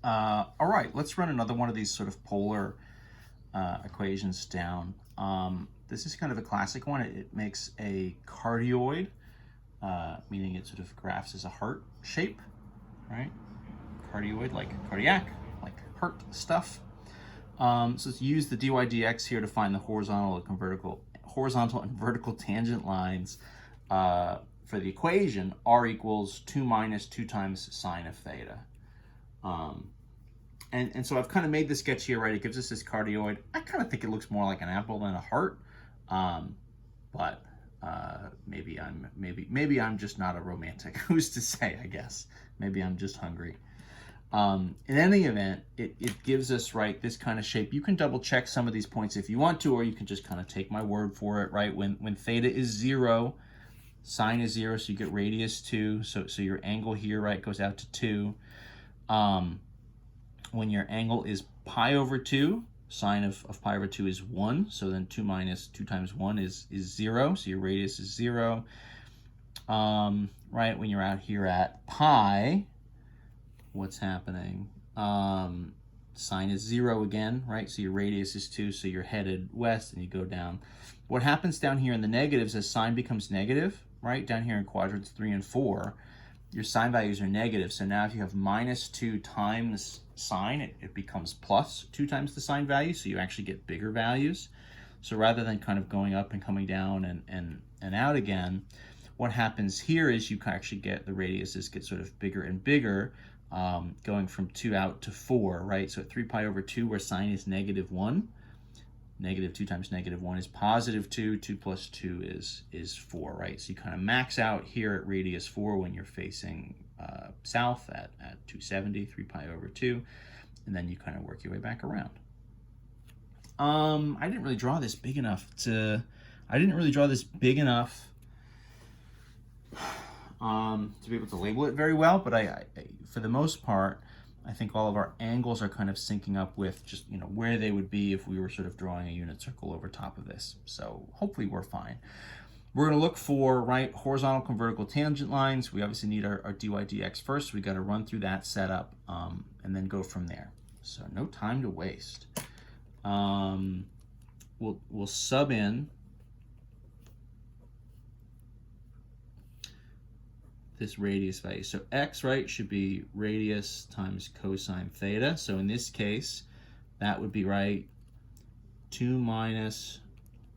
All right, let's run another one of these sort of polar equations down. This is kind of a classic one. It makes a cardioid, meaning it sort of graphs as a heart shape, right? Cardioid, like cardiac, like heart stuff. So let's use the dy dx here to find the horizontal and vertical tangent lines for the equation r equals 2 minus 2 times sine of theta. And so I've kind of made the sketch here, right? It gives us this cardioid. I kind of think it looks more like an apple than a heart, but maybe I'm just not a romantic. Who's to say? I guess maybe I'm just hungry. In any event, it gives us, right, this kind of shape. You can double check some of these points if you want to, or you can just kind of take my word for it, right? When theta is 0, sine is 0, so you get radius 2. So your angle here, right, goes out to 2. When your angle is pi over 2, sine of pi over 2 is 1. So then 2 minus 2 times 1 is 0. So your radius is 0. Right, when you're out here at pi, what's happening? Sine is 0 again, right? So your radius is 2, so you're headed west and you go down. What happens down here in the negatives as sine becomes negative, right? Down here in quadrants 3 and 4, your sine values are negative. So now if you have minus 2 times sine, it becomes plus 2 times the sine value, so you actually get bigger values. So rather than kind of going up and coming down and out again, what happens here is you can actually get the radiuses get sort of bigger and bigger, going from 2 out to 4, right? So at 3 pi over 2, where sine is negative 1, negative 2 times negative 1 is positive 2, 2 plus 2 is 4, right? So you kind of max out here at radius 4 when you're facing south at 270, 3 pi over 2, and then you kind of work your way back around. I didn't really draw this big enough to be able to label it very well, but I for the most part, I think all of our angles are kind of syncing up with just, where they would be if we were sort of drawing a unit circle over top of this. So hopefully we're fine. We're going to look for, right, horizontal and vertical tangent lines. We obviously need our dy dx first. So we got to run through that setup and then go from there. So no time to waste. We'll sub in this radius value. So x, right, should be radius times cosine theta. So in this case, that would be, right, 2 minus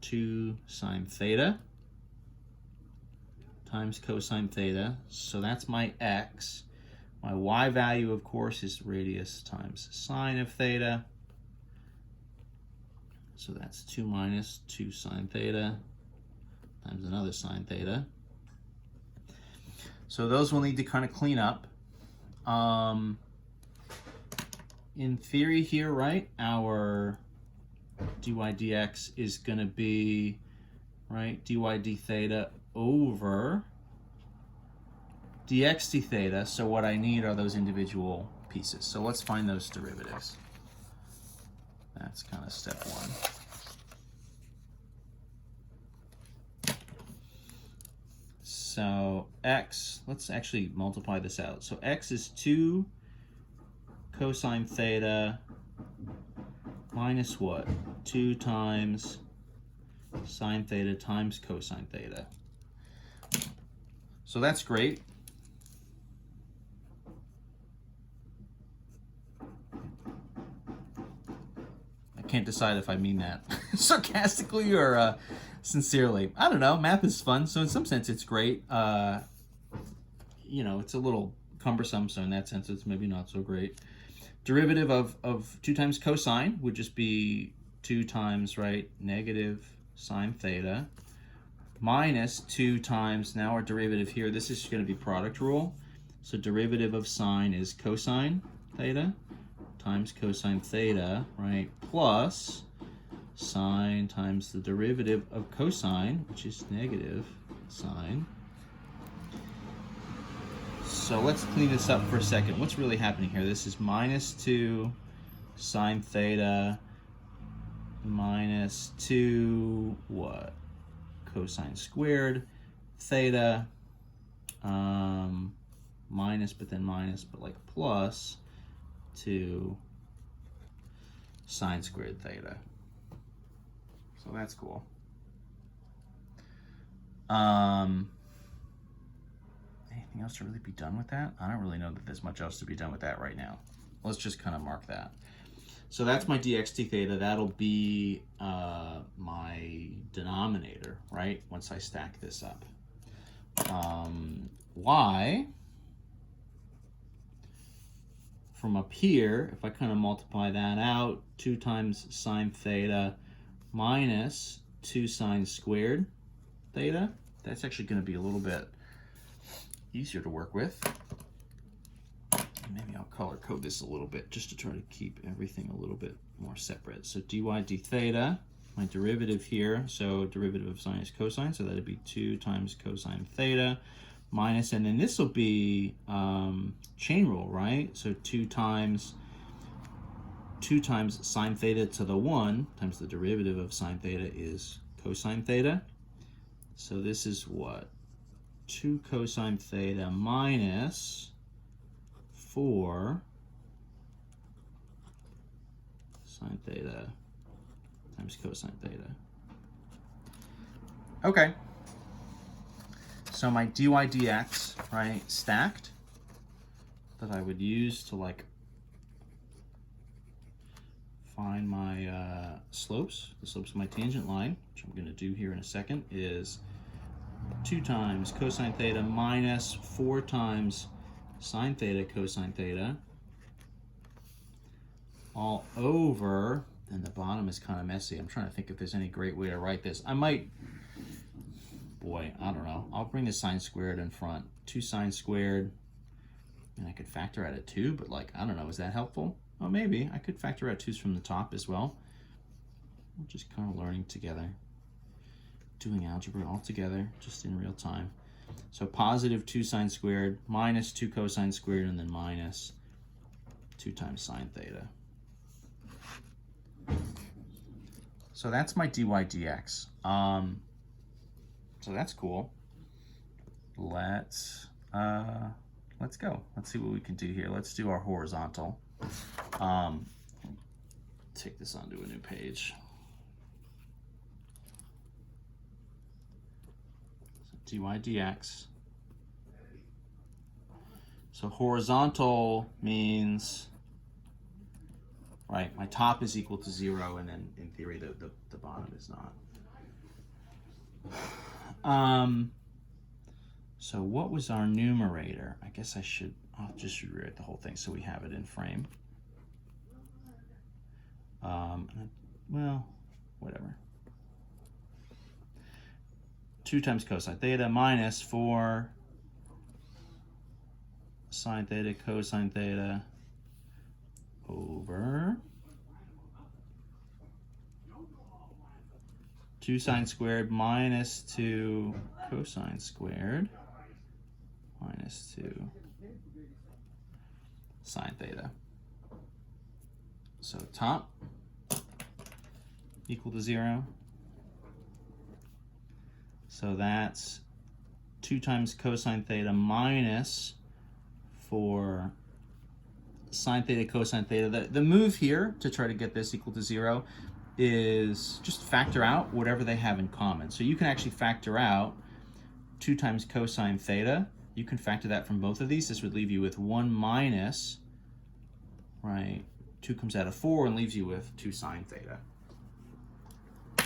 2 sine theta times cosine theta. So that's my x. My y value, of course, is radius times sine of theta. So that's 2 minus 2 sine theta times another sine theta. So those will need to kind of clean up. In theory here, right, our dy dx is going to be, right, dy d theta over dx d theta. So what I need are those individual pieces. So let's find those derivatives. That's kind of step 1. So x, let's actually multiply this out. So x is 2 cosine theta minus what? 2 times sine theta times cosine theta. So that's great. I can't decide if I mean that sarcastically or sincerely. I don't know. Math is fun, so in some sense it's great. It's a little cumbersome, so in that sense it's maybe not so great. Derivative of 2 times cosine would just be 2 times, right, negative sine theta minus 2 times, now our derivative here, this is going to be product rule. So derivative of sine is cosine theta times cosine theta, right, plus sine times the derivative of cosine, which is negative sine. So let's clean this up for a second. What's really happening here? This is minus 2 sine theta minus 2 what? Cosine squared theta, minus, but then minus, but like plus to sine squared theta. So that's cool. Anything else to really be done with that? I don't really know that there's much else to be done with that right now. Let's just kind of mark that. So that's my dxt theta. That'll be my denominator, right? Once I stack this up. Y, from up here, if I kind of multiply that out, 2 times sine theta minus 2 sine squared theta, that's actually going to be a little bit easier to work with. Maybe I'll color code this a little bit just to try to keep everything a little bit more separate. So dy d theta, my derivative here, so derivative of sine is cosine, so that'd be 2 times cosine theta minus, and then this will be chain rule, right? So 2 times sine theta to the 1 times the derivative of sine theta is cosine theta. So this is what? 2 cosine theta minus 4 sine theta times cosine theta. Okay. So my dy dx, right, stacked, that I would use to like find my slopes, the slopes of my tangent line, which I'm going to do here in a second, is 2 times cosine theta minus 4 times sine theta cosine theta, all over, and the bottom is kind of messy. I'm trying to think if there's any great way to write this. I might, boy, I don't know. I'll bring the sine squared in front. 2 sine squared, and I could factor out a 2, but like, I don't know, is that helpful? Oh, maybe. I could factor out 2's from the top as well. We're just kind of learning together, doing algebra all together, just in real time. So positive 2 sine squared minus 2 cosine squared, and then minus 2 times sine theta. So that's my dy dx. So that's cool. Let's go. Let's see what we can do here. Let's do our horizontal. Take this onto a new page. So dy dx. So horizontal means, right, my top is equal to 0, and then in theory the bottom is not. So what was our numerator? I guess I'll just rewrite the whole thing so we have it in frame. Well, whatever. 2 times cosine theta minus 4 sine theta cosine theta over 2 sine squared minus 2 cosine squared minus 2 sine theta. So top equal to 0. So that's 2 times cosine theta minus 4 sine theta cosine theta. The move here to try to get this equal to 0 is just factor out whatever they have in common. So you can actually factor out 2 times cosine theta. You can factor that from both of these. This would leave you with 1 minus, right, 2 comes out of 4 and leaves you with 2 sine theta.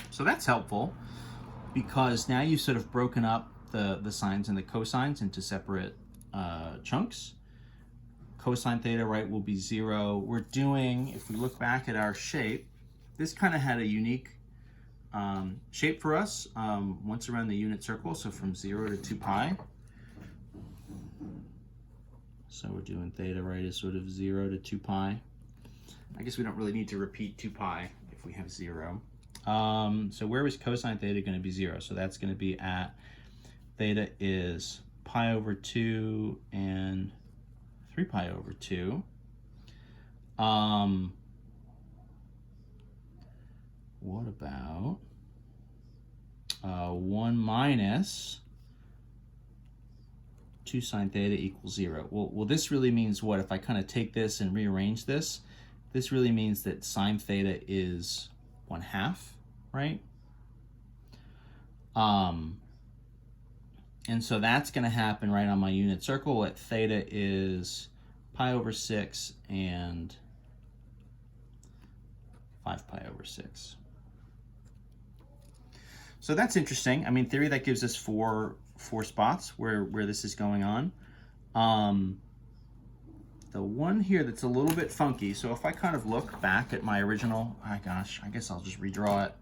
So that's helpful because now you've sort of broken up the sines and the cosines into separate chunks. Cosine theta, right, will be 0. We're doing, if we look back at our shape, this kind of had a unique shape for us once around the unit circle, so from 0 to 2 pi. So we're doing theta, right, is sort of 0 to 2 pi. I guess we don't really need to repeat 2 pi if we have 0. So where is cosine theta going to be 0? So that's going to be at theta is pi over 2 and 3 pi over 2. What about 1 minus 2 sine theta equals 0. Well, this really means what? If I kind of take this and rearrange this, this really means that sine theta is 1/2, right? And so that's going to happen right on my unit circle at theta is pi over 6 and 5 pi over 6. So that's interesting. I mean, in theory, that gives us four spots where this is going on. The one here that's a little bit funky, so if I kind of look back at my original, oh gosh, I guess I'll just redraw it.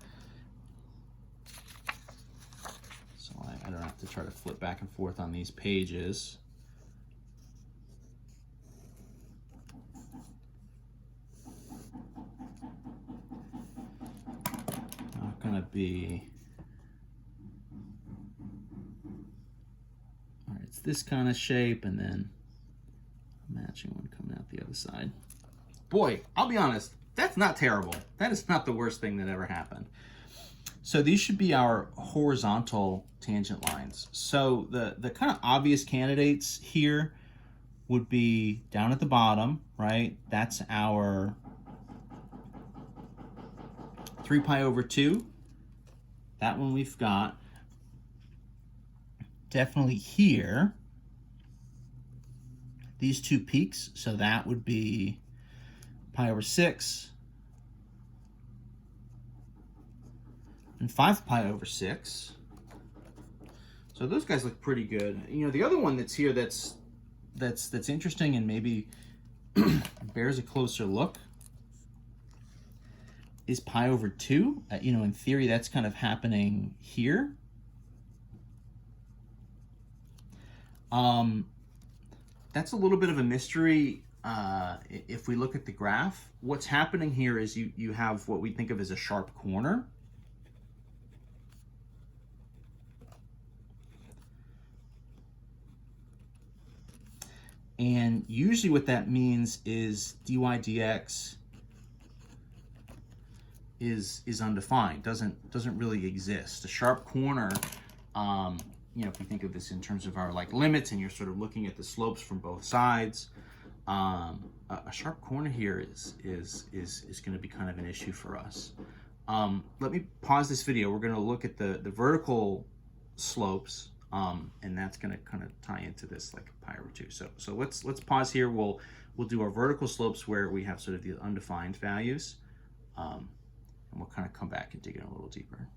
So I don't have to try to flip back and forth on these pages. Not gonna be, all right, it's this kind of shape, and then matching one coming out the other side. Boy, I'll be honest, that's not terrible. That is not the worst thing that ever happened. So these should be our horizontal tangent lines. So the kind of obvious candidates here would be down at the bottom, right? That's our 3 pi over 2. That one we've got. Definitely here, these two peaks, so that would be pi over 6 and 5 pi over 6. So those guys look pretty good. You know, the other one that's here that's interesting and maybe bears a closer look is pi over 2. You know, in theory, that's kind of happening here. That's a little bit of a mystery. If we look at the graph, what's happening here is you have what we think of as a sharp corner. And usually what that means is dy dx is undefined, doesn't really exist. A sharp corner, you know, if we think of this in terms of our like limits and you're sort of looking at the slopes from both sides, a sharp corner here is going to be kind of an issue for us. Let me pause this video. We're going to look at the vertical slopes, and that's going to kind of tie into this like pi over 2. So let's pause here. We'll do our vertical slopes where we have sort of the undefined values, and we'll kind of come back and dig in a little deeper.